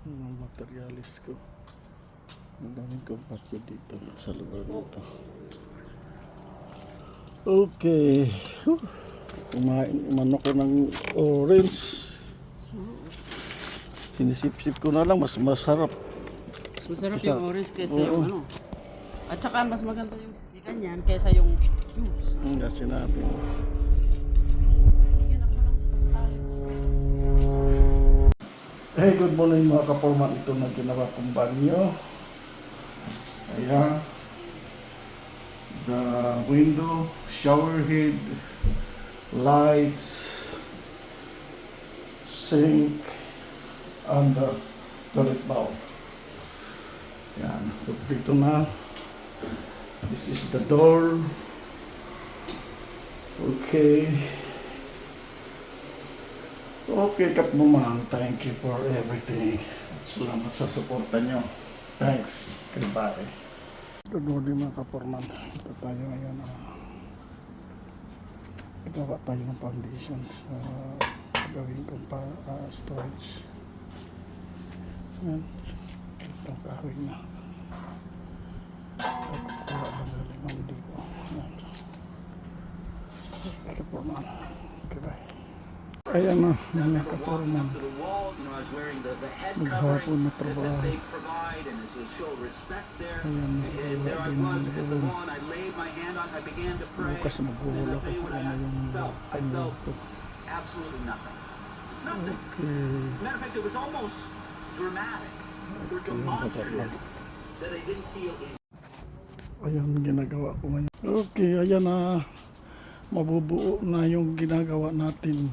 Yung materialis ko. Ang daming kompatyo dito sa lugar nito. Okay. Kumain naman ako ng orange. Sinisip-sip ko na lang, mas masarap. Mas masarap Isa. yung orange kaysa Oo. yung ano. At saka mas maganda yung sitikan yan kaysa yung juice. Nga sinabi mo. Hey, good morning mga kaporman. Ito na ginawa kong banyo. Ayan. The window, shower head, lights, sink, and the toilet bowl. Yan. Dito na. This is the door. Okay. Okay, Kapmuman. Thank you for everything. Salamat sa suporta nyo. Thanks. Goodbye. Good morning mga kaporman. Ito tayo ngayon. Gawa tayo ng foundation sa gawin kong storage. Yan. Itong kahoy na. Kuha lang galing ng dipo. Yan. Kaporman. Goodbye. Ayan na, mga kaporman. Maghapon na trabaho. Ayan na, wala din yung bukas maghuhula ko kung ano yung panyo ko. Okay. Ayan ginagawa ko ngayon. Okay, ayan na. Mabubuo na yung ginagawa natin.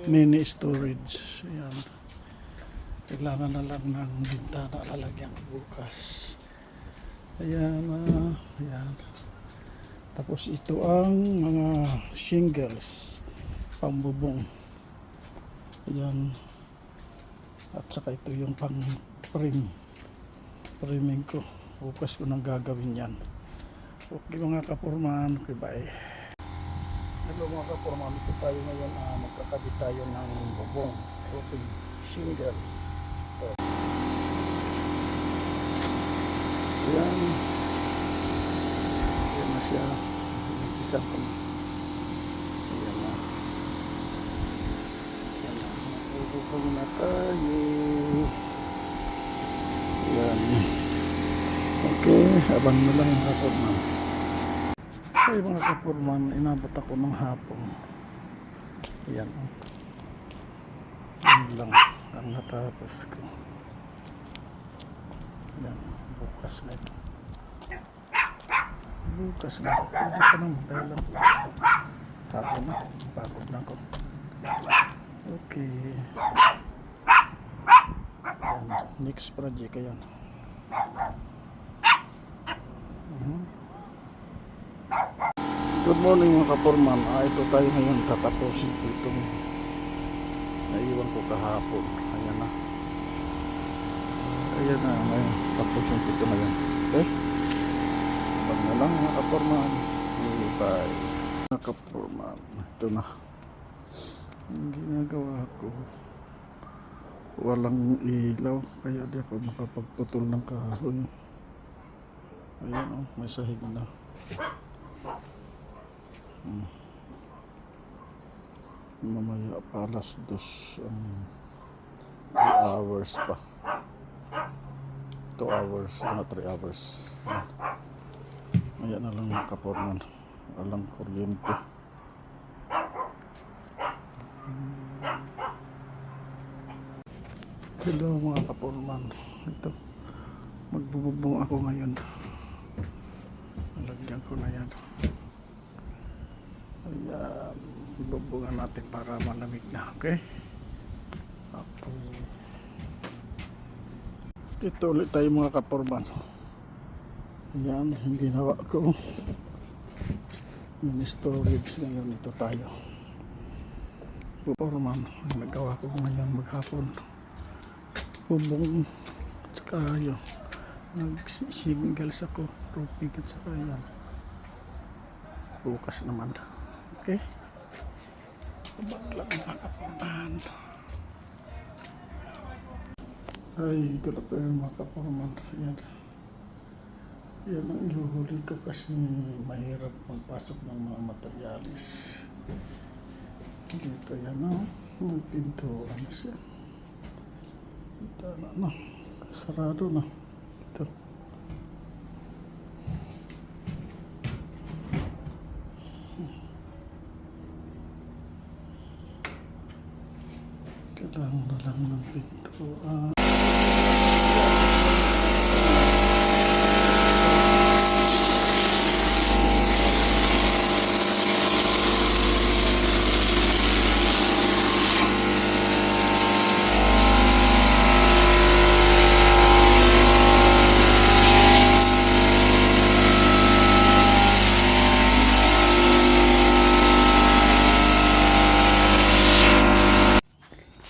Mini storage. Ayan. Kailangan na lang ng bintana lalagyan bukas. Ayan. Ayan. Tapos ito ang mga shingles. Pambubong. Ayan. At saka ito yung pang framing ko. Bukas ko nang gagawin yan. Okay mga kaporman. Okay, bye. Hello mga kaporman, ito tayo ngayon, magkakabit tayo ng bubong, roofing shingle. So, ayan. Ayan na siya. Isa ko na. Ayan na. Ayan na. Bubong na tayo. Ayan. Okay, abang na lang mga kaporman. Ay mga kaporman, inabot ako ng hapon. Ayan. Yan lang ang natapos ko. Ayan, bukas na ito. Bukas na. Hindi pa naman dahil lang. Hapon na. Pagod na ako. Okay. Ayan, next project ayan. Good morning mga kaporman. Ito tayo ngayon tatapusin ko itong naiwan ko kahapon. Ayan na. Ayan na. Ngayon tapusin ko ito ngayon. Okay? Bag na lang mga kaporman. Bye. Mga kaporman. Ito na. Ang ginagawa ko. Walang ilaw. Kaya di ako makapagputol ng kahoy. Ayan o. May sahig na. Mamaya pa alas 2 3 hours pa 2 hours 3 hours. Ayan na lang mga kaporman, walang kuryente. Hello mga kaporman, ito magbububong ako ngayon. Nalagyan ko na yan. Ayan, ibubungan natin para malamig na, okay? Okay. Ito ulit tayo mga kaporman. Ayan, yung ginawa ko. Mini storage ngayon, ito tayo. Kaporman, ang nagawa ko ngayon maghapon. Bubong, at saka yun. Nag-singles ako, roofing at saka yan. Bukas naman. Okay? Abang lang mga kaporman. Ay, grabe yung mga kaporman. Yan. Yan ang ihuhuli ko kasi mahirap magpasok ng mga materialis. Dito yan o. May pintuan na siya. Ito na. Sarado na. Ito. Kailangan na lang ng pintuan.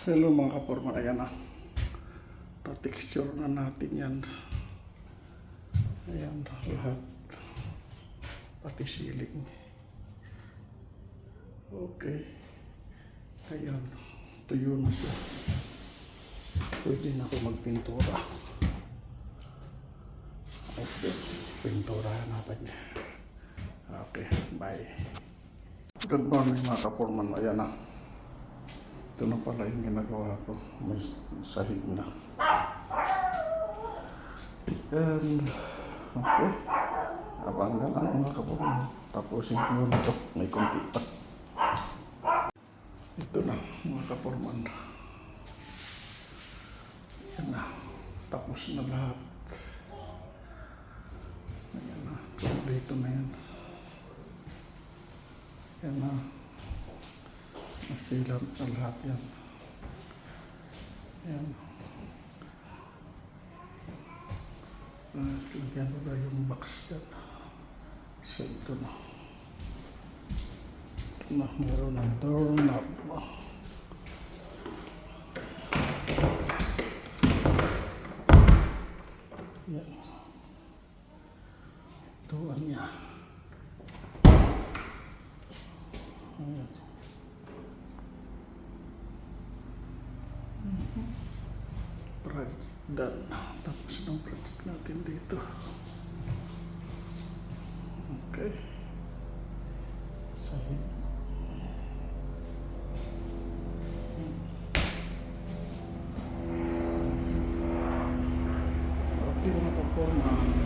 Hello mga kaporma, ayan na. Pa-texture na natin yan. Ayan, lahat. Pati ceiling. Okay. Ayan, tuyo na siya. Pwede na ako magpintura. Okay, pinturahan natin. Okay, bye. Good morning mga kaporman, ayan na. Ito na pala yung ginagawa ko. May sahig na. And, okay. Abang na lang mga kaporman. Tapusin ko yun ito. May konti pa. Ito na mga kaporman. Yan na. Tapos na lahat. Ayan na. Kompleto na yan. Yan na. Nasilat na lahat yan. Yan. Lagyan ko na yung box dyan. So ito na. Ito na. Meron ng doorknob. Yan. Ito niya. Ayan. Project done. Tapos ng project natin dito. Okay. Sahig. Okay mga kaporma.